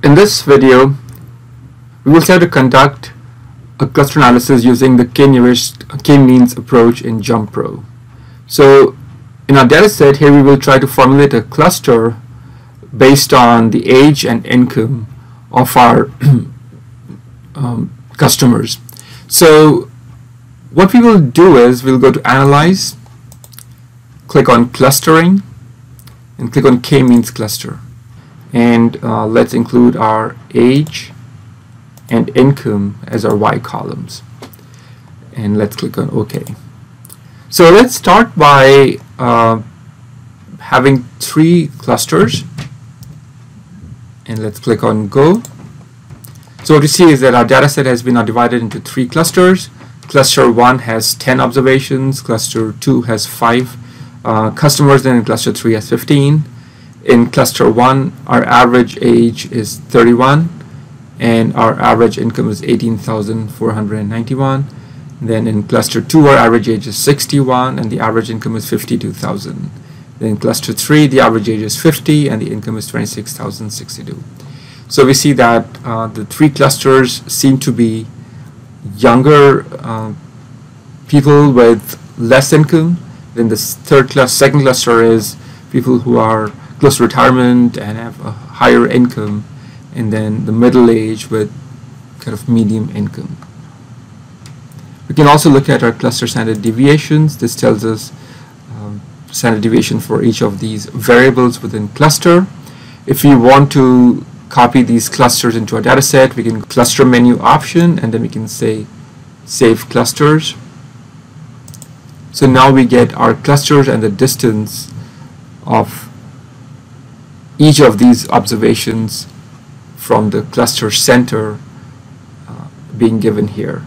In this video, we will try to conduct a cluster analysis using the k-means approach in JMP. So in our data set here, we will try to formulate a cluster based on the age and income of our customers. So what we will do is we'll go to Analyze, click on Clustering, and click on k-means cluster. And let's include our age and income as our Y columns. And let's click on OK. So let's start by having 3 clusters. And let's click on Go. So what you see is that our data set has been now divided into 3 clusters. Cluster 1 has 10 observations, cluster 2 has 5 customers, and cluster 3 has 15. In cluster 1, our average age is 31 and our average income is 18,491. Then in cluster 2, our average age is 61 and the average income is 52,000. Then in cluster 3, the average age is 50 and the income is 26,062. So we see that the 3 clusters seem to be younger people with less income. Then the second cluster is people who are close to retirement and have a higher income, and then the middle age with kind of medium income. We can also look at our cluster standard deviations. This tells us standard deviation for each of these variables within cluster. If we want to copy these clusters into our data set, we can cluster menu option and then we can say save clusters. So now we get our clusters and the distance of each of these observations from the cluster center being given here.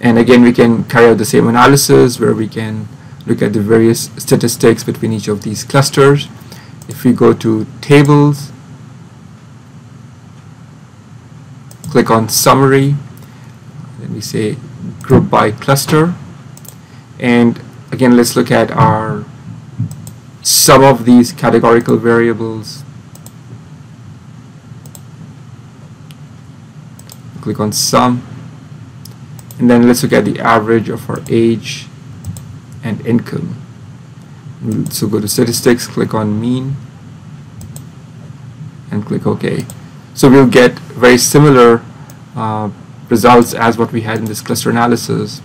And again, we can carry out the same analysis where we can look at the various statistics between each of these clusters. If we go to tables, click on summary, then we say group by cluster, and again let's look at our some of these categorical variables. Click on sum, and then let's look at the average of our age and income. So go to statistics, click on mean, and click OK. So we'll get very similar results as what we had in this cluster analysis,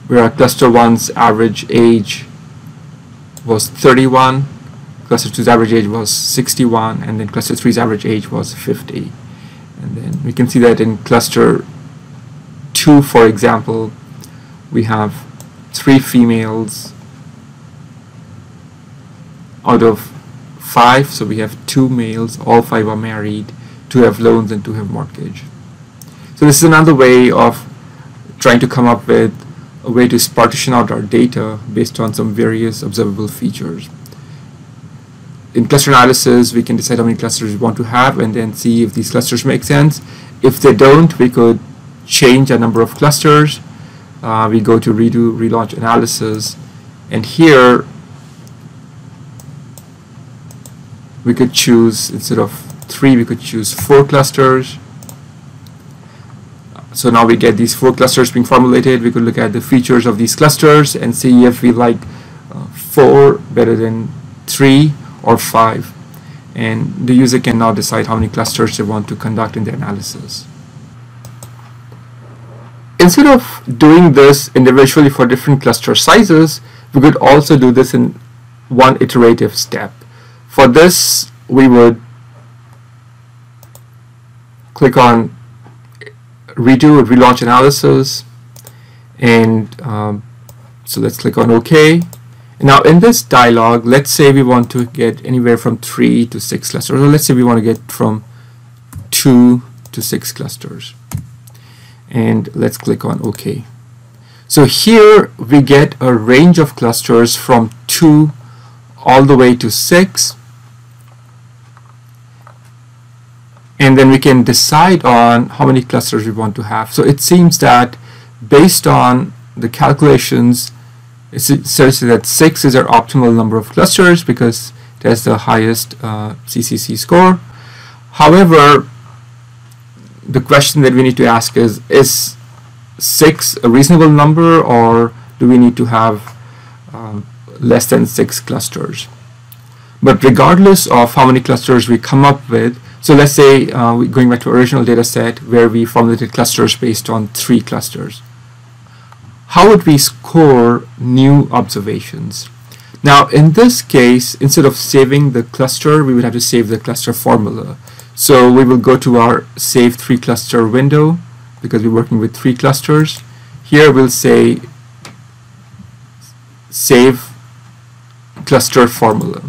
where our cluster 1's average age was 31, cluster 2's average age was 61, and then cluster 3's average age was 50. And then we can see that in cluster 2, for example, we have 3 females out of 5, so we have 2 males, all 5 are married, 2 have loans and 2 have mortgage. So this is another way of trying to come up with a way to partition out our data based on some various observable features. In cluster analysis, we can decide how many clusters we want to have and then see if these clusters make sense. If they don't, we could change a number of clusters. We go to redo, relaunch analysis, and here we could choose, instead of 3, we could choose 4 clusters. So now we get these 4 clusters being formulated. We could look at the features of these clusters and see if we like 4 better than 3 or 5. And the user can now decide how many clusters they want to conduct in their analysis. Instead of doing this individually for different cluster sizes, we could also do this in one iterative step. For this, we would click on redo or relaunch analysis, and so let's click on OK. And now in this dialog, let's say we want to get anywhere from 3 to 6 clusters, or let's say we want to get from 2 to 6 clusters, and let's click on OK. So here we get a range of clusters from 2 all the way to 6, and then we can decide on how many clusters we want to have. So it seems that based on the calculations, it says that 6 is our optimal number of clusters because it has the highest CCC score. However, the question that we need to ask is 6 a reasonable number, or do we need to have less than 6 clusters? But regardless of how many clusters we come up with, so let's say going back to our original data set where we formulated clusters based on 3 clusters. How would we score new observations? Now in this case, instead of saving the cluster, we would have to save the cluster formula. So we will go to our save 3 cluster window because we're working with 3 clusters. Here we'll say save cluster formula.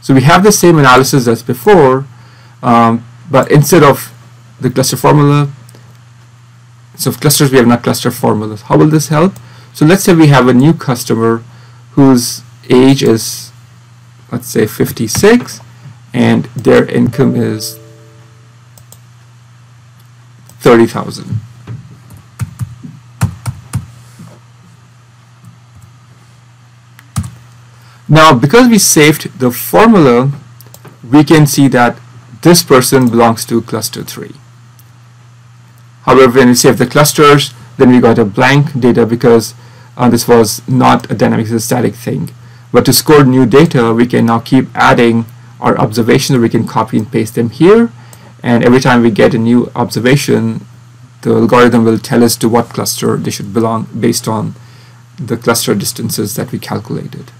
So we have the same analysis as before, but instead of the cluster formula, so for clusters we have not cluster formulas. How will this help? So let's say we have a new customer whose age is, let's say, 56, and their income is 30,000. Now, because we saved the formula, we can see that this person belongs to cluster 3. However, when we save the clusters, then we got a blank data because this was not a dynamic, it's a static thing. But to score new data, we can now keep adding our observations. We can copy and paste them here, and every time we get a new observation, the algorithm will tell us to what cluster they should belong based on the cluster distances that we calculated.